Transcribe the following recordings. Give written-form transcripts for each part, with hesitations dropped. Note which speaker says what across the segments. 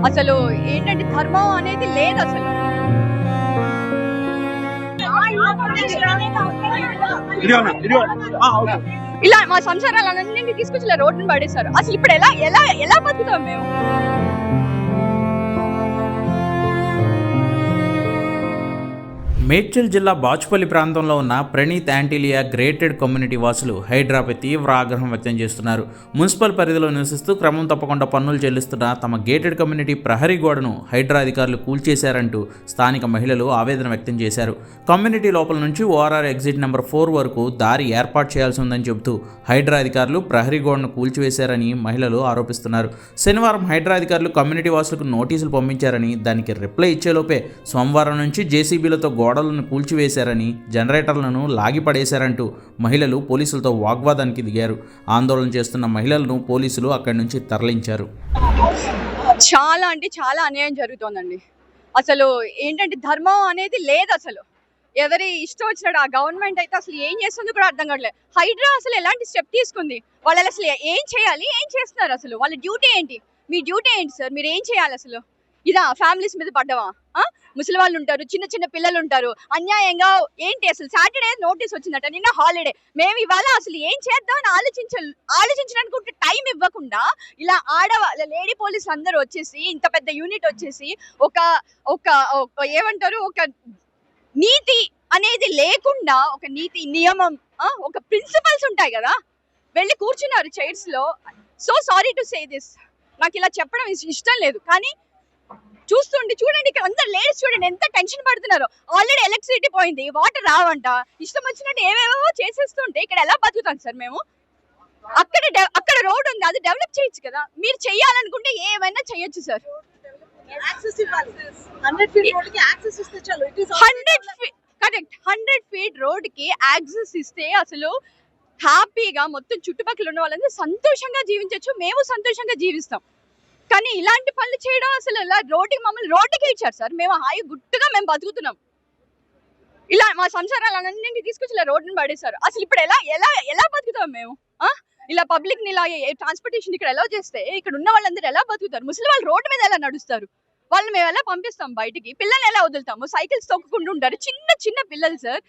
Speaker 1: అసలు ఏంటంటే ధర్మం అనేది లేదు అసలు. ఇలా మా సంసారాలన్నింటినీ తీసుకొచ్చి ఇలా రోడ్డును పడేశారు. అసలు ఇప్పుడు ఎలా ఎలా ఎలా బతుకుతాం మేము?
Speaker 2: మేడ్చల్ జిల్లా బాచుపల్లి ప్రాంతంలో ఉన్న ప్రణీత్ యాంటీలియా గ్రేటెడ్ కమ్యూనిటీ వాసులు హైడ్రాపై తీవ్ర ఆగ్రహం వ్యక్తం చేస్తున్నారు. మున్సిపల్ పరిధిలో నివసిస్తూ క్రమం తప్పకుండా పన్నులు చెల్లిస్తున్న తమ గేటెడ్ కమ్యూనిటీ ప్రహరీ గోడను హైడ్రా అధికారులు కూల్చేశారంటూ స్థానిక మహిళలు ఆవేదన వ్యక్తం చేశారు. కమ్యూనిటీ లోపల నుంచి ఓఆర్ఆర్ ఎగ్జిట్ నెంబర్ 4 వరకు దారి ఏర్పాటు చేయాల్సి ఉందని చెబుతూ హైడ్రా అధికారులు ప్రహరీ గోడను కూల్చివేశారని మహిళలు ఆరోపిస్తున్నారు. శనివారం హైడ్రా అధికారులు కమ్యూనిటీ వాసులకు నోటీసులు పంపించారని, దానికి రిప్లై ఇచ్చేలోపే సోమవారం నుంచి జేసీబీలతో గోడలను కూల్చివేశారని, జనరేటర్లను లాగిపడేశారంటూ మహిళలు పోలీసులతో వాగ్వాదానికి దిగారు. ఆందోళన చేస్తున్న మహిళలను పోలీసులు అక్కడి నుంచి తరలించారు.
Speaker 1: చాలా అంటే చాలా అన్యాయం జరుగుతోందండి. అసలు ఏంటంటే ధర్మం అనేది లేదు అసలు. ఎవరి ఇష్టం వచ్చినట్టు ఆ గవర్నమెంట్ అయితే అసలు ఏం చేస్తుందో కూడా అర్థం కావట్లేదు. హైడ్రా అసలు ఎలాంటి స్టెప్ తీసుకుంది? వాళ్ళు అసలు ఏం చేయాలి, ఏం చేస్తున్నారు? అసలు వాళ్ళ డ్యూటీ ఏంటి? మీ డ్యూటీ ఏంటి సార్? మీరు ఏం చేయాలి అసలు? ఇదా ఫ్యామిలీస్ మీద పడ్డవా? ముసలి వాళ్ళు ఉంటారు, చిన్న చిన్న పిల్లలు ఉంటారు. అన్యాయంగా ఏంటి అసలు? సాటర్డే నోటీస్ వచ్చిందట, నిన్న హాలిడే. మేము ఇవాళ అసలు ఏం చేద్దామని ఆలోచించడానికి టైం ఇవ్వకుండా ఇలా లేడీ పోలీసులు అందరూ వచ్చేసి, ఇంత పెద్ద యూనిట్ వచ్చేసి ఒక ఏమంటారు, ఒక నీతి అనేది లేకుండా, ఒక నీతి నియమం, ఒక ప్రిన్సిపల్స్ ఉంటాయి కదా, వెళ్ళి కూర్చున్నారు చైర్స్ లో. So sorry to say this, నాకు ఇలా చెప్పడం ఇష్టం లేదు, కానీ చూడండి ఇక్కడ అందరు లేడీస్ చూడండి ఎంత టెన్షన్ పడుతున్నారు. ఆల్రెడీ ఎలక్ట్రిసిటీ పోయింది, వాటర్ రావంట, ఇష్టం వచ్చినట్టు ఏవేవో చేసేస్తుంటే ఇక్కడ ఎలా బతుకుతాం సార్ మేము? అక్కడ రోడ్ ఉంది, అది డెవలప్ చేయొచ్చు కదా. మీరు చెయ్యాలనుకుంటే ఏమైనా చెయ్యొచ్చు సార్. 100 feet రోడ్ కి యాక్సెస్ ఇస్తే అసలు హ్యాపీగా మొత్తం చుట్టుపక్కల ఉన్న వాళ్ళందరూ సంతోషంగా జీవించవచ్చు, మేము సంతోషంగా జీవిస్తాం. కానీ ఇలాంటి పనులు చేయడం, అసలు ఇలా మమ్మల్ని రోడ్డుకి ఇచ్చారు సార్. మేము హాయి గుట్టుగా మేము బతుకుతున్నాం. ఇలా మా సంసారాలన్నింటినీ తీసుకొచ్చి ఇలా రోడ్డును పడేశారు. అసలు ఇప్పుడు ఎలా ఎలా ఎలా బతుకుతాం మేము? ఇలా పబ్లిక్ ని ఇలా ట్రాన్స్పోర్టేషన్ ఇక్కడ ఎలా చేస్తే ఇక్కడ ఉన్న వాళ్ళందరూ ఎలా బతుకుతారు? ముసలి వాళ్ళు రోడ్డు మీద ఎలా నడుస్తారు? వాళ్ళు మేము ఎలా పంపిస్తాం బయటికి? పిల్లల్ని ఎలా వదులుతాము? సైకిల్స్ తొక్కుకుంటూ ఉంటారు చిన్న చిన్న పిల్లలు సార్.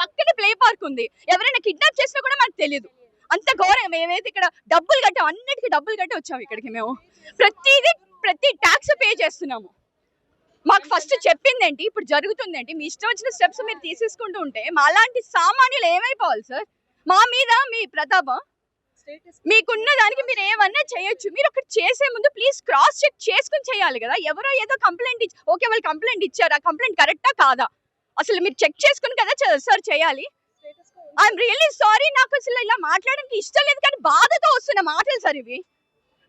Speaker 1: పక్కనే ప్లే పార్క్ ఉంది, ఎవరైనా కిడ్నాప్ చేసినా కూడా మనకు తెలియదు. అంత ఘోరం. మేమైతే ఇక్కడ డబ్బులు కట్టాం, అన్నిటికీ డబ్బులు కట్టి వచ్చాము ఇక్కడికి. మేము ప్రతి ట్యాక్స్ పే చేస్తున్నాము. మాకు ఫస్ట్ చెప్పింది ఏంటి, ఇప్పుడు జరుగుతుంది ఏంటి? మీ ఇష్టం వచ్చిన స్టెప్స్ మీరు తీసేసుకుంటూ ఉంటే మాలాంటి సామాన్యులు ఏమైపోవాలి సార్? మా మీద మీ ప్రతాపం, మీకున్న దానికి మీరు ఏమన్నా చేయొచ్చు. మీరు ఒకటి చేసే ముందు ప్లీజ్ క్రాస్ చెక్ చేసుకుని చేయాలి కదా. ఎవరో ఏదో కంప్లైంట్ ఓకే వాళ్ళు కంప్లైంట్ ఇచ్చారు, ఆ కంప్లైంట్ కరెక్టా కాదా అసలు మీరు చెక్ చేసుకుని కదా సార్ చేయాలి. ఐఎమ్ రియల్లీ సారీ, నాకు అసలు ఇలా మాట్లాడడానికి ఇష్టం లేదు, కానీ బాధతో వస్తున్న మాటలు సార్ ఇవి.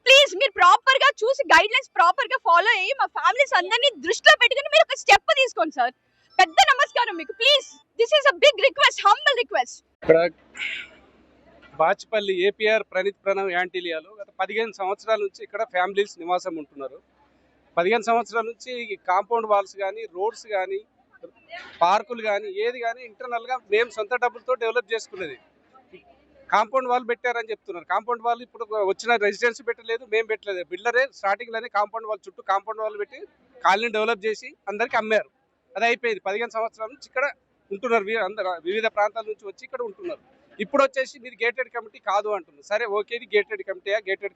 Speaker 1: ప్లీజ్ మీరు ప్రాపర్ గా చూసి గైడ్ లైన్స్ ప్రాపర్ గా ఫాలో అయ్యి మా ఫ్యామిలీస్ అందరినీ దృష్టిలో పెట్టుకుని మీరు ఒక స్టెప్ తీసుకోండి సార్. పెద్ద నమస్కారం మీకు. Please this is a big request, humble request.
Speaker 3: ఇక్కడ బాచుపల్లి ఏపీఆర్ ప్రణీత్ యాంటీలియాలో గత 15 సంవత్సరాల నుంచి ఇక్కడ ఫ్యామిలీస్ నివాసం ఉంటున్నారు. 15 సంవత్సరాల నుంచి కాంపౌండ్ వాల్స్ కానీ, రోడ్స్ కానీ, పార్కులు కానీ, ఏది కానీ ఇంటర్నల్గా మేము సొంత డబ్బులతో డెవలప్ చేసుకునేది. కాంపౌండ్ వాల్ పెట్టారని చెప్తున్నారు. కాంపౌండ్ వాల్ ఇప్పుడు వచ్చిన రెసిడెన్స్ పెట్టలేదు, మేము పెట్టలేదు. బిల్డరే స్టార్టింగ్లోనే కాంపౌండ్ వాల్ చుట్టూ కాంపౌండ్ వాల్ పెట్టి కాలనీ డెవలప్ చేసి అందరికీ అమ్మారు. అది అయిపోయింది. 15 సంవత్సరాల నుంచి ఇక్కడ ఉంటున్నారు. అందరూ వివిధ ప్రాంతాల నుంచి వచ్చి ఇక్కడ ఉంటున్నారు. ఇప్పుడు వచ్చేసి మీరు గేటెడ్ కమిటీ కాదు అంటున్నారు. సరే ఓకే, ఇది గేటెడ్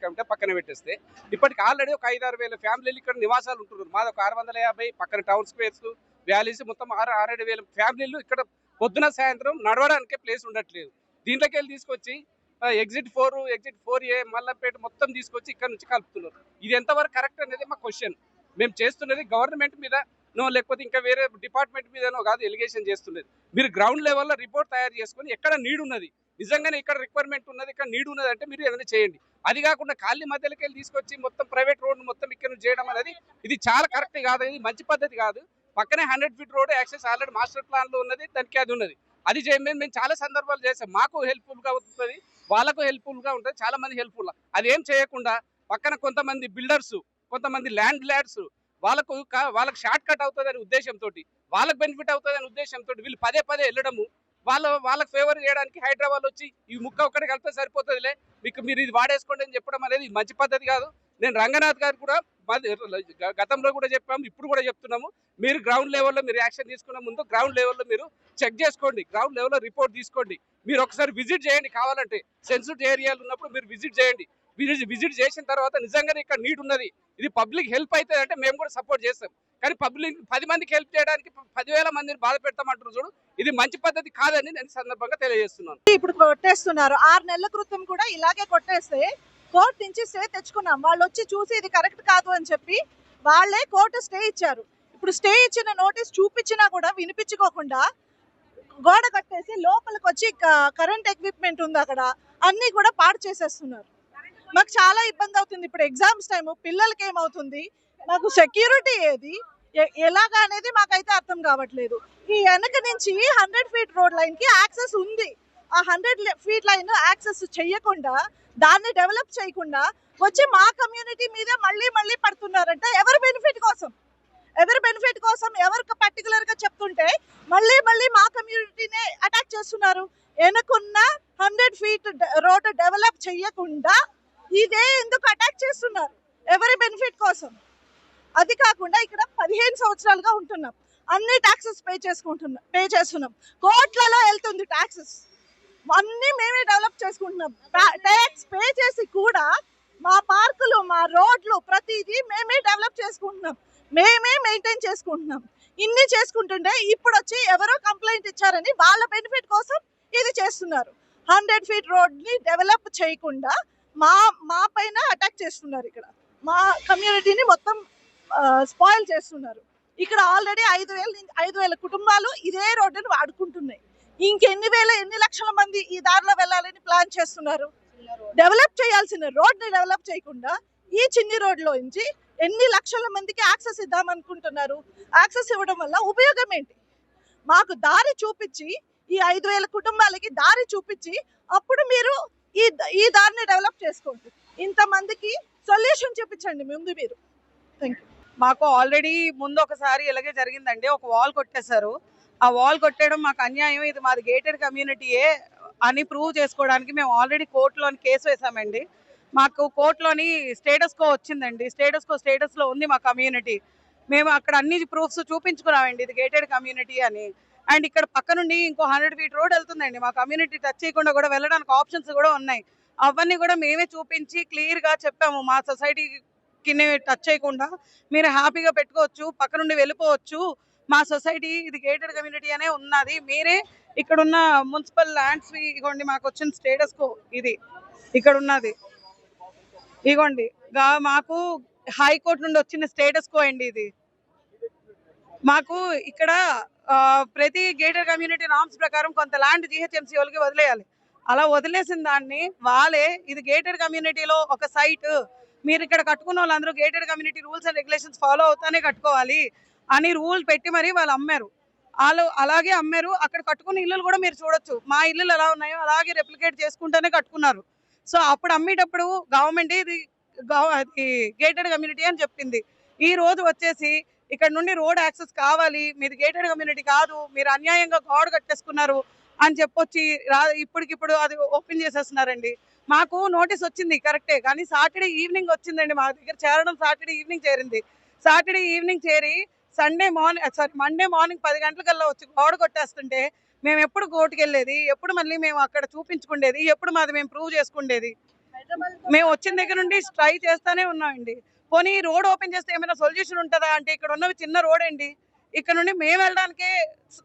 Speaker 3: కమిటీ పక్కన పెట్టేస్తే ఇప్పటికి ఆల్రెడీ ఒక 5-6 వేల ఫ్యామిలీలు ఇక్కడ నివాసాలు ఉంటున్నారు. మాది ఒక 650, పక్కన టౌన్ స్క్వేర్స్, వ్యాలీస్ మొత్తం 6-7 వేల ఫ్యామిలీలు ఇక్కడ పొద్దున సాయంత్రం నడవడానికే ప్లేస్ ఉండట్లేదు. దీంట్లోకి వెళ్ళి తీసుకొచ్చి ఎగ్జిట్ 4A మల్లంపేట మొత్తం తీసుకొచ్చి ఇక్కడ నుంచి కలుపుతున్నారు. ఇది ఎంతవరకు కరెక్ట్ అనేది మా క్వశ్చన్. మేము చేస్తున్నది గవర్నమెంట్ మీద లేకపోతే ఇంకా వేరే డిపార్ట్మెంట్ మీదనో కాదు ఎలిగేషన్ చేస్తున్నది. మీరు గ్రౌండ్ లెవెల్లో రిపోర్ట్ తయారు చేసుకొని ఎక్కడ నీడ్ ఉన్నది, నిజంగానే ఇక్కడ రిక్వైర్మెంట్ ఉన్నది, ఇక్కడ నీడ్ ఉన్నది అంటే మీరు ఏదైనా చేయండి. అది కాకుండా ఖాళీ మధ్యలోకి వెళ్ళి తీసుకొచ్చి మొత్తం ప్రైవేట్ రోడ్ మొత్తం ఇక్కడ చేయడం అనేది ఇది చాలా కరెక్ట్ కాదు, ఇది మంచి పద్ధతి కాదు. పక్కనే 100 feet road access already master plan లో ఉన్నది, దానికి అది ఉన్నది. అది చేయమని మేము చాలా సందర్భాలు చేసాం. మాకు హెల్ప్ఫుల్ గా ఉంటుంది, వాళ్ళకు హెల్ప్ఫుల్ గా ఉంటుంది, చాలా మంది హెల్ప్ఫుల్. అది ఏం చేయకుండా పక్కన కొంతమంది బిల్డర్స్, కొంతమంది ల్యాండ్ లార్డ్స్ వాళ్ళకు షార్ట్ కట్ అవుతుందని ఉద్దేశంతో, వాళ్ళకి బెనిఫిట్ అవుతుందని ఉద్దేశంతో వీళ్ళు పదే పదే వెళ్ళడము, వాళ్ళకి ఫేవర్ చేయడానికి హైదరాబాద్ వచ్చి ఈ ముక్క ఒక్కటి కలిపితే సరిపోతుందిలే, మీరు ఇది వాడేసుకోండి అని చెప్పడం అనేది మంచి పద్ధతి కాదు. నేను రంగనాథ్ గారు కూడా గతంలో కూడా చెప్పాము, ఇప్పుడు కూడా చెప్తున్నాము, మీరు గ్రౌండ్ లెవెల్లో మీరు యాక్షన్ తీసుకున్న ముందు గ్రౌండ్ లెవెల్లో మీరు చెక్ చేసుకోండి, గ్రౌండ్ లెవెల్లో రిపోర్ట్ తీసుకోండి, మీరు ఒకసారి విజిట్ చేయండి, కావాలంటే సెన్సిటివ్ ఏరియాలు ఉన్నప్పుడు మీరు విజిట్ చేయండి. విజిట్ చేసిన తర్వాత నిజంగానే ఇక్కడ నీడ్ ఉన్నది, ఇది పబ్లిక్ హెల్ప్ అవుతుంది అంటే మేము కూడా సపోర్ట్ చేస్తాం. కానీ పబ్లిక్ 10 మందికి హెల్ప్ చేయడానికి 10,000 మందిని బాధ పెడతామంటారు చూడు, ఇది మంచి పద్ధతి కాదని నేను సందర్భంగా తెలియజేస్తున్నాను.
Speaker 4: ఇప్పుడు కొట్టేస్తున్నారు. 6 నెలల క్రితం కూడా ఇలాగే కొట్టేస్తే కోర్టు నుంచి స్టే తెచ్చుకున్నాం. వాళ్ళు వచ్చి చూసి ఇది కరెక్ట్ కాదు అని చెప్పి వాళ్ళే కోర్టు స్టే ఇచ్చారు. ఇప్పుడు స్టే ఇచ్చిన నోటీస్ చూపించినా కూడా వినిపించుకోకుండా గోడ కట్టేసి లోపలికి వచ్చి కరెంట్ ఎక్విప్మెంట్ ఉంది అక్కడ అన్ని కూడా పాడు చేసేస్తున్నారు. మాకు చాలా ఇబ్బంది అవుతుంది. ఇప్పుడు ఎగ్జామ్స్ టైము, పిల్లలకి ఏమవుతుంది, మాకు సెక్యూరిటీ ఏది ఎలాగా అనేది మాకైతే అర్థం కావట్లేదు. ఈ వెనక నుంచి 100 ఫీట్ రోడ్ లైన్ కి యాక్సెస్ ఉంది. ఆ 100 ఫీట్ లైన్ యాక్సెస్ చేయకుండా, దాన్ని డెవలప్ చేయకుండా వచ్చి మా కమ్యూనిటీ మీద మళ్ళీ పడుతున్నారంటే ఎవరి బెనిఫిట్ కోసం ఎవరికి పర్టికులర్ గా చెప్తుంటే మళ్ళీ మా కమ్యూనిటీనే అటాక్ చేస్తున్నారు. వెనుకున్న 100 ఫీట్ రోడ్ డెవలప్ చేయకుండా ఇదే ఎందుకు అటాక్ చేస్తున్నారు, ఎవరి బెనిఫిట్ కోసం? అది కాకుండా ఇక్కడ 15 సంవత్సరాలుగా ఉంటున్నాం, అన్ని ట్యాక్సెస్ పే చేస్తున్నాం, కోట్లలో వెళ్తుంది ట్యాక్సెస్, అన్ని మేమే డెవలప్ చేసుకుంటున్నాం. ట్యాక్స్ పే చేసి కూడా మా పార్కులు, మా రోడ్లు ప్రతిదీ మేమే డెవలప్ చేసుకుంటున్నాం, మేమే మెయింటైన్ చేసుకుంటున్నాం. ఇన్ని చేసుకుంటుంటే ఇప్పుడు వచ్చి ఎవరో కంప్లైంట్ ఇచ్చారని వాళ్ళ బెనిఫిట్ కోసం ఇది చేస్తున్నారు. 100 ఫీట్ రోడ్ ని డెవలప్ చేయకుండా మా పైన అటాక్ చేస్తున్నారు. ఇక్కడ మా కమ్యూనిటీని మొత్తం స్పాయిల్ చేస్తున్నారు. ఇక్కడ ఆల్రెడీ 5,000 కుటుంబాలు ఇదే రోడ్డుని వాడుకుంటున్నాయి. ఎన్ని లక్షల మంది ఈ దారిలో వెళ్ళాలని ప్లాన్ చేస్తున్నారు? డెవలప్ చేయాల్సిన రోడ్ని డెవలప్ చేయకుండా ఈ చిన్ని రోడ్లో నుంచి ఎన్ని లక్షల మందికి యాక్సెస్ ఇద్దామనుకుంటున్నారు? యాక్సెస్ ఇవ్వడం వల్ల ఉపయోగం ఏంటి? మాకు దారి చూపించి, ఈ 5,000 కుటుంబాలకి దారి చూపించి అప్పుడు మీరు ఈ దారిని డెవలప్ చేసుకోండి. ఇంతమందికి సొల్యూషన్ చూపించండి ముందు మీరు. Thank you.
Speaker 5: మాకు ఆల్రెడీ ముందు ఒకసారి ఇలాగే జరిగిందండి. ఒక వాల్ కొట్టేశారు. ఆ వాల్ కొట్టేయడం మాకు అన్యాయం, ఇది మాది గేటెడ్ కమ్యూనిటీయే అని ప్రూవ్ చేసుకోవడానికి మేము ఆల్రెడీ కోర్టులోని కేసు వేసామండి. మాకు కోర్టులోని స్టేటస్ కో వచ్చిందండి. స్టేటస్లో ఉంది మా కమ్యూనిటీ. మేము అక్కడ అన్ని ప్రూఫ్స్ చూపించుకున్నామండి, ఇది గేటెడ్ కమ్యూనిటీ అని. అండ్ ఇక్కడ పక్క నుండి ఇంకో 100 ఫీట్ రోడ్ వెళ్తుందండి. మా కమ్యూనిటీ టచ్ చేయకుండా కూడా వెళ్ళడానికి ఆప్షన్స్ కూడా ఉన్నాయి. అవన్నీ కూడా మేమే చూపించి క్లియర్గా చెప్పాము, మా సొసైటీకి టచ్ చేయకుండా మీరు హ్యాపీగా పెట్టుకోవచ్చు, పక్క నుండి వెళ్ళిపోవచ్చు, మా సొసైటీ ఇది గేటెడ్ కమ్యూనిటీ అనే ఉన్నది. మీరే ఇక్కడున్న మున్సిపల్ ల్యాండ్స్ ఇగోండి, మాకు వచ్చిన స్టేటస్ కో ఇది ఇక్కడ ఉన్నది, ఇగోండి మాకు హైకోర్టు నుండి వచ్చిన స్టేటస్ కో అండి ఇది. మాకు ఇక్కడ ప్రతి గేటెడ్ కమ్యూనిటీ నామ్స్ ప్రకారం కొంత ల్యాండ్ GHMC వాళ్ళకి వదిలేయాలి. అలా వదిలేసిన దాన్ని వాళ్ళే ఇది గేటెడ్ కమ్యూనిటీలో ఒక సైట్, మీరు ఇక్కడ కట్టుకున్న వాళ్ళందరూ gated community rules and regulations follow అవుతానే కట్టుకోవాలి అని రూల్ పెట్టి మరి వాళ్ళు అమ్మారు. వాళ్ళు అలాగే అమ్మారు. అక్కడ కట్టుకున్న ఇల్లులు కూడా మీరు చూడొచ్చు, మా ఇల్లులు ఎలా ఉన్నాయో అలాగే రెప్లికేట్ చేసుకుంటూనే కట్టుకున్నారు. సో అప్పుడు అమ్మేటప్పుడు గవర్నమెంట్ ఇది గేటెడ్ కమ్యూనిటీ అని చెప్పింది. ఈ రోజు వచ్చేసి ఇక్కడ నుండి రోడ్ యాక్సెస్ కావాలి, మీది గేటెడ్ కమ్యూనిటీ కాదు, మీరు అన్యాయంగా గోడ కట్టేసుకున్నారు అని చెప్పొచ్చి ఇప్పటికిప్పుడు అది ఓపెన్ చేసేస్తున్నారండి. మాకు నోటీస్ వచ్చింది కరెక్టే, కానీ సాటర్డే ఈవినింగ్ వచ్చిందండి మా దగ్గర చేరడం. సాటర్డే ఈవినింగ్ చేరింది. సాటర్డే ఈవినింగ్ చేరి మండే మార్నింగ్ 10 గంటలకల్లా వచ్చి గోడ కొట్టేస్తుంటే మేము ఎప్పుడు కోర్టుకు వెళ్ళేది, ఎప్పుడు మళ్ళీ మేము అక్కడ చూపించుకునేది, ఎప్పుడు మాది మేము ప్రూవ్ చేసుకునేది? మేము వచ్చిన దగ్గర నుండి ట్రై చేస్తానే ఉన్నామండి. పోనీ రోడ్ ఓపెన్ చేస్తే ఏమైనా సొల్యూషన్ ఉంటుందా అంటే ఇక్కడ ఉన్నవి చిన్న రోడ్ అండి, ఇక్కడ నుండి మేము వెళ్ళడానికే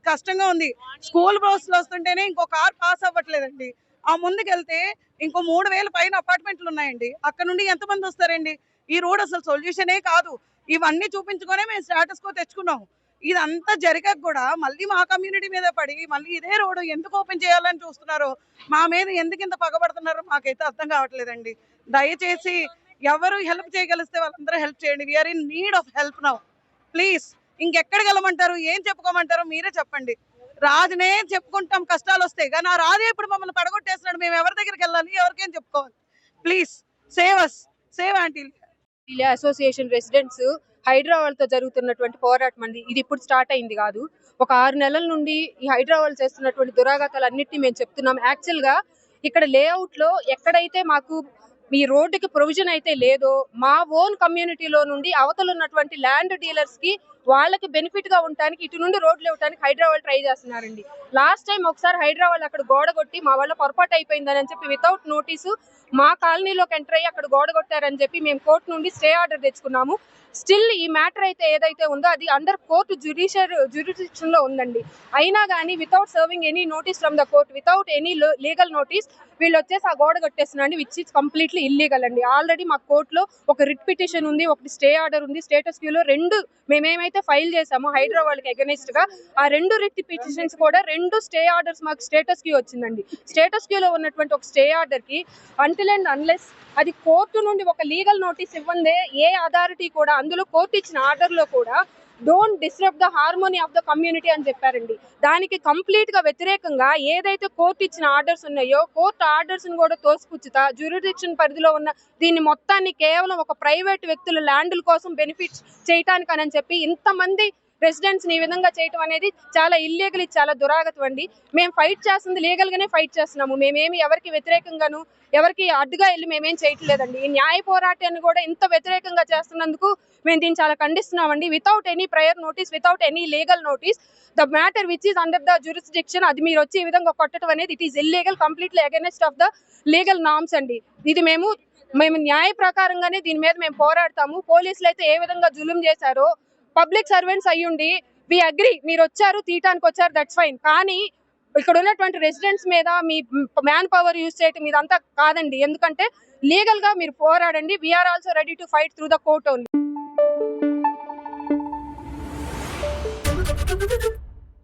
Speaker 5: కష్టంగా ఉంది. స్కూల్ బస్సులు వస్తుంటేనే ఇంకో కార్ పాస్ అవ్వట్లేదండి. ఆ ముందుకు వెళ్తే ఇంకో 3,000 పైన అపార్ట్మెంట్లు ఉన్నాయండి, అక్కడ నుండి ఎంతమంది వస్తారండి? ఈ రోడ్ అసలు సొల్యూషనే కాదు. ఇవన్నీ చూపించుకొనే మేము స్టేటస్ కో తెచ్చుకున్నాము. ఇదంతా జరిగాక కూడా మళ్ళీ మా కమ్యూనిటీ మీద పడి మళ్ళీ ఇదే రోడ్డు ఎందుకు ఓపెన్ చేయాలని చూస్తున్నారో, మా మీద ఎందుకు ఇంత పగబడుతున్నారో మాకైతే అర్థం కావట్లేదండి. దయచేసి ఎవరు హెల్ప్ చేయగలిస్తే వాళ్ళందరూ హెల్ప్ చేయండి. We're in need of help now. Please, ఇంకెక్కడికి వెళ్ళమంటారు, ఏం చెప్పుకోమంటారో మీరే చెప్పండి. రాజునే చెప్పుకుంటాం కష్టాలు వస్తాయి, కానీ ఆ రాజే ఇప్పుడు మమ్మల్ని పడగొట్టేస్తున్నాడు. మేము ఎవరి దగ్గరికి వెళ్ళాలి, ఎవరికేం చెప్పుకోవాలి? Please save us, save aunty
Speaker 6: association residents హైదరాబాద్తో జరుగుతున్నటువంటి పోరాటం అండి. ఇది ఇప్పుడు స్టార్ట్ అయింది కాదు. ఒక 6 నెలల నుండి ఈ హైదరాబాద్ చేస్తున్నటువంటి దురాఘాతాలన్నిటిని మేము చెప్తున్నాం. యాక్చువల్గా ఇక్కడ లేఅవుట్లో ఎక్కడైతే మాకు ఈ రోడ్డుకి ప్రొవిజన్ అయితే లేదో మా ఓన్ కమ్యూనిటీలో నుండి అవతల ఉన్నటువంటి ల్యాండ్ డీలర్స్ కి వాళ్ళకి బెనిఫిట్ గా ఉండడానికి ఇటు నుండి రోడ్లు ఇవ్వడానికి హైదరాబాద్ ట్రై చేస్తున్నారండి. లాస్ట్ టైం ఒకసారి హైదరాబాద్ అక్కడ గోడ కొట్టి మా వాళ్ళ పొరపాటు అయిపోయిందని చెప్పి వితౌట్ నోటీసు మా కాలనీలోకి ఎంటర్ అయ్యి అక్కడ గోడ కొట్టారని చెప్పి మేము కోర్టు నుండి స్టే ఆర్డర్ తెచ్చుకున్నాము. స్టిల్ ఈ మ్యాటర్ అయితే ఏదైతే ఉందో అది అండర్ కోర్టు జ్యుడిషియన్ లో ఉందండి. అయినా కానీ without serving any notice from the court, without any legal notice వీళ్ళు వచ్చేసి ఆ గోడ కొట్టేస్తున్నారండి, విచ్ ఇస్ కంప్లీట్లీ ఇల్లీగల్ అండి. ఆల్రెడీ మా కోర్టులో ఒక రిట్ పిటిషన్ ఉంది, ఒకటి స్టే ఆర్డర్ ఉంది. స్టేటస్ క్యూలో 2 మేమేమైతే ఫైల్ చేసామో హైదరాబాద్కి అగెనిస్ట్ గా ఆ 2 రిట్ పిటిషన్స్ కూడా 2 స్టే ఆర్డర్స్ మాకు స్టేటస్ క్యూ వచ్చిందండి. స్టేటస్ క్యూలో ఉన్నటువంటి ఒక స్టే ఆర్డర్ కి అంటిల్ అండ్ అన్లెస్ అది కోర్టు నుండి ఒక లీగల్ నోటీస్ ఇవ్వందే ఏ అథారిటీ కూడా, అందులో కోర్టు ఇచ్చిన ఆర్డర్ లో కూడా don't disturb the harmony of the community అని చెప్పారండి. దానికి కంప్లీట్ గా వ్యతిరేకంగా ఏదైతే కోర్టు ఇచ్చిన ఆర్డర్స్ ఉన్నాయో కోర్టు ఆర్డర్స్ ని కూడా తోసిపుచ్చుతా జ్యూరిడిక్షన్ పరిధిలో ఉన్న దీన్ని మొత్తాన్ని కేవలం ఒక ప్రైవేట్ వ్యక్తుల ల్యాండ్ల కోసం బెనిఫిట్స్ చేయటానికని చెప్పి ఇంతమంది రెసిడెంట్స్ ఈ విధంగా చేయటం అనేది చాలా ఇల్లీగల్, ఇది చాలా దురాగతం అండి. మేము ఫైట్ చేస్తుంది లీగల్ గానే ఫైట్ చేస్తున్నాము. మేమేమి ఎవరికి వ్యతిరేకంగాను ఎవరికి అడ్డుగా వెళ్ళి మేమేం చేయట్లేదండి. ఈ న్యాయ పోరాటాన్ని కూడా ఇంత వ్యతిరేకంగా చేస్తున్నందుకు మేము దీన్ని చాలా ఖండిస్తున్నామండి. Without any prior notice, without any legal notice, the matter which is under the jurisdiction అది మీరు వచ్చి ఈ విధంగా కొట్టడం అనేది it is illegal, completely against of the legal norms అండి. ఇది మేము న్యాయ ప్రకారంగానే దీని మీద మేము పోరాడతాము. పోలీసులు అయితే ఏ విధంగా జులుం చేశారో పబ్లిక్ సర్వెంట్స్ అయ్యుండి వి అగ్రి, మీరు వచ్చారు తీయటానికి వచ్చారు, దట్స్ ఫైన్. కానీ ఇక్కడ ఉన్నటువంటి రెసిడెంట్స్ మీద మీ మ్యాన్ పవర్ యూజ్ చేయటం ఇదంతా కాదండి. ఎందుకంటే లీగల్ గా మీరు పోరాడండి. We are also ready to fight through the court only.